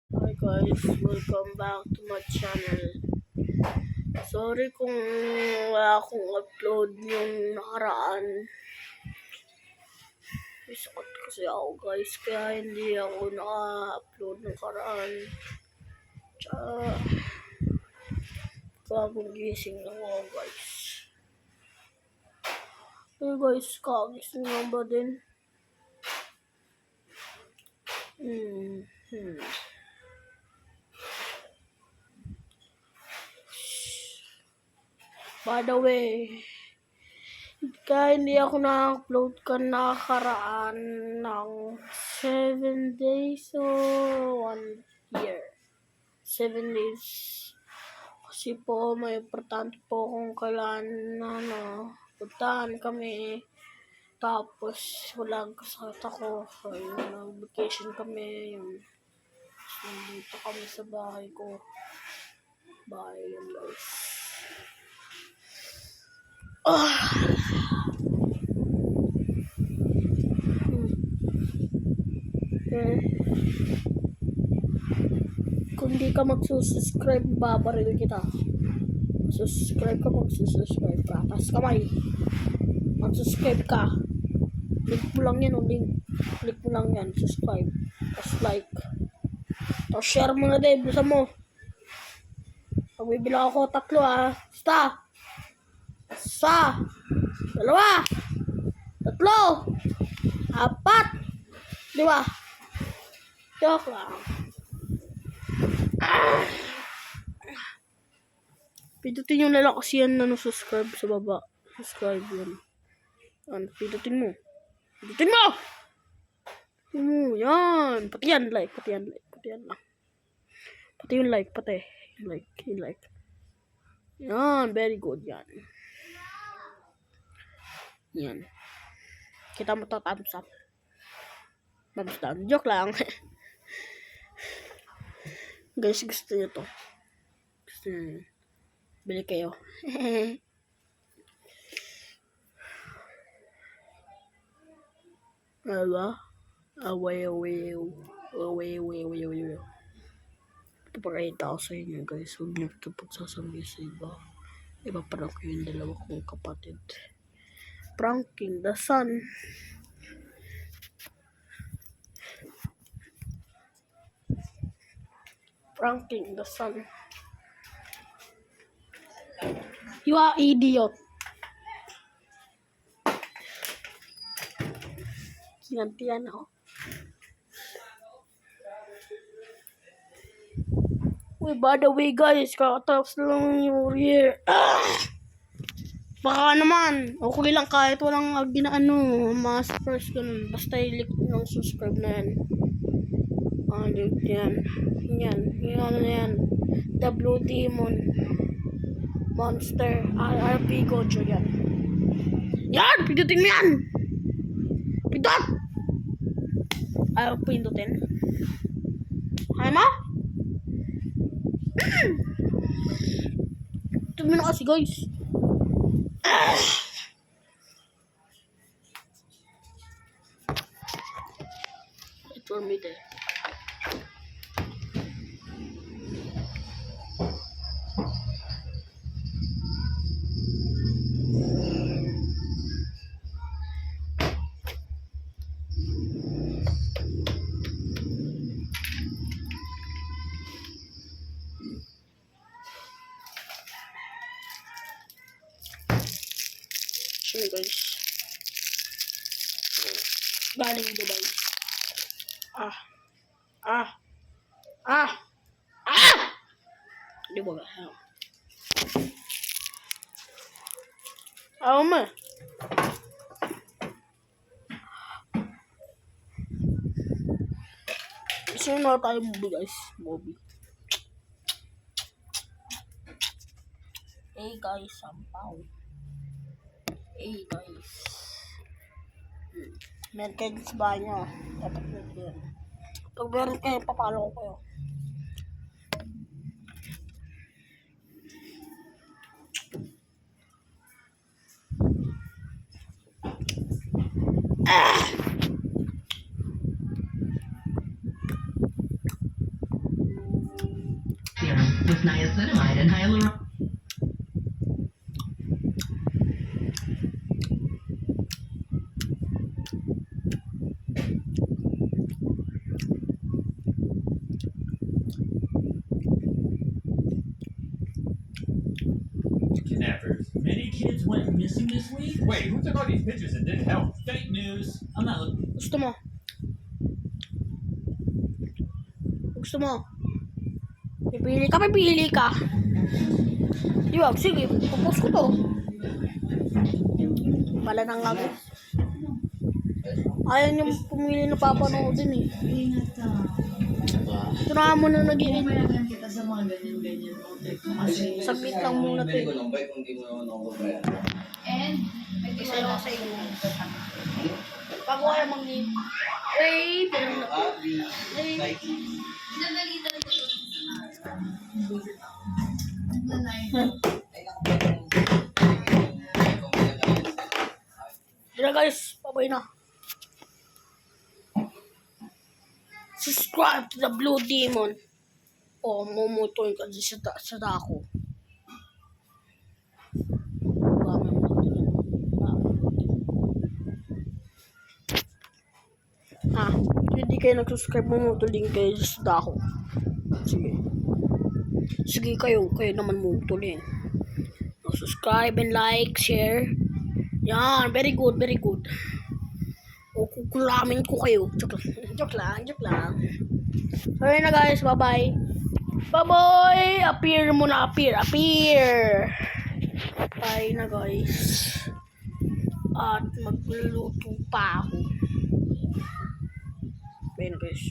Hi guys, welcome back to my channel. Sorry kung wala akong upload yung nakaraan. Isakot kasi ako guys, kaya hindi ako naka-upload ng nakaraan. Tsaka, bagong gising lang ako guys. Hey guys, kagising lang ba din? By the way, kaya hindi ako na-upload ka nakaraan ng 7 days o 1 year. 7 days. Kasi po, may importante po kung kailan puntahan kami. Tapos, walang kasakit ako. So, nag-vacation kami. Nandito kami sa bahay ko. Bahay yun guys. Kung di ka magsusubscribe, babaril kita. Subscribe ka, magsusubscribe ka. Tapos kamay. Mag-subscribe ka. Click mo lang yan, link. Click mo lang yan, subscribe. Tapos like. Tapos share mo na din, bisa mo. Pag bibilang ako, 3 Basta. 2, 3, 4, 5. Joke lang. Pindutin nyo na lang kasi yan na subscribe sa baba. Subscribe yan. Pindutin mo. Pindutin mo! Yan. Pati yan, like. Pati yan lang. Pati yung like, pati. Yung like. Yan, very good yan. Yan. Kita mo to, thumbs up. Thumbs down. Joke lang. Guys, gusto nyo to. Gusto nyo. Bili kayo. Diba? Away. Ito pakita ko sa inyo guys. Huwag niyo ito pagsasabi sa iba. Iba parang ko yung dalawa kong kapatid. Pranking the sun. Pranking the sun. You are idiot. Kinantiyan ako. Uy, by the way guys, kakatapos na lang yung year. Baka naman, okay lang kahit walang mas first ganun. Basta i-click ng subscribe na yan. Yan. The Blue Demon. Monster. RP Gojo yan. Yan! Pindutin mo yan! Pindot! Ayaw pindutin. Ayaw mo? Ito mo na kasi guys. Wait for me there. Sure guys. Galing Dubai. Di ba ba? Ma. Gusto nyo na tayo movie guys. Movie. Hey guys, sampaw. Hey guys. Meron kayo sa bahay nyo. Dapat meron kayo. Pag meron kayo, papalo ko kayo. with niacinamide and hyaluronic. Kidnappers. Many kids went missing this week? Wait, who took all these pictures and didn't help? Fake news. I'm not looking. Gusto mo? Gusto mo? Pipili ka. Di ba? Sige, popost ko to. Wala nang nga. Ayaw niyong pumili na papanoodin eh. Ito na mo na nag-i-end. Mayagan kita sa mga ganyan-ganyan mo. Kasi, Saglit lang muna to eh. and, Isa lang sa inyo. Bago kayo mag-leave. Wait! Wait! pinagalitan ko ito. Tara guys, babay na. Subscribe to the Blue Demon. O, mumutuin ka dyan sa dako. Hindi kayo nag-subscribe, mumutuin kayo sa dako. Sige kayo naman mumutuin. Subscribe and like, share. Yan, very good. O kukulamin ko kayo. Joke lang. Sorry na guys, bye-bye. Bye-bye! Appear muna, appear. Bye na guys. At magluluto pa ako. Bye na guys.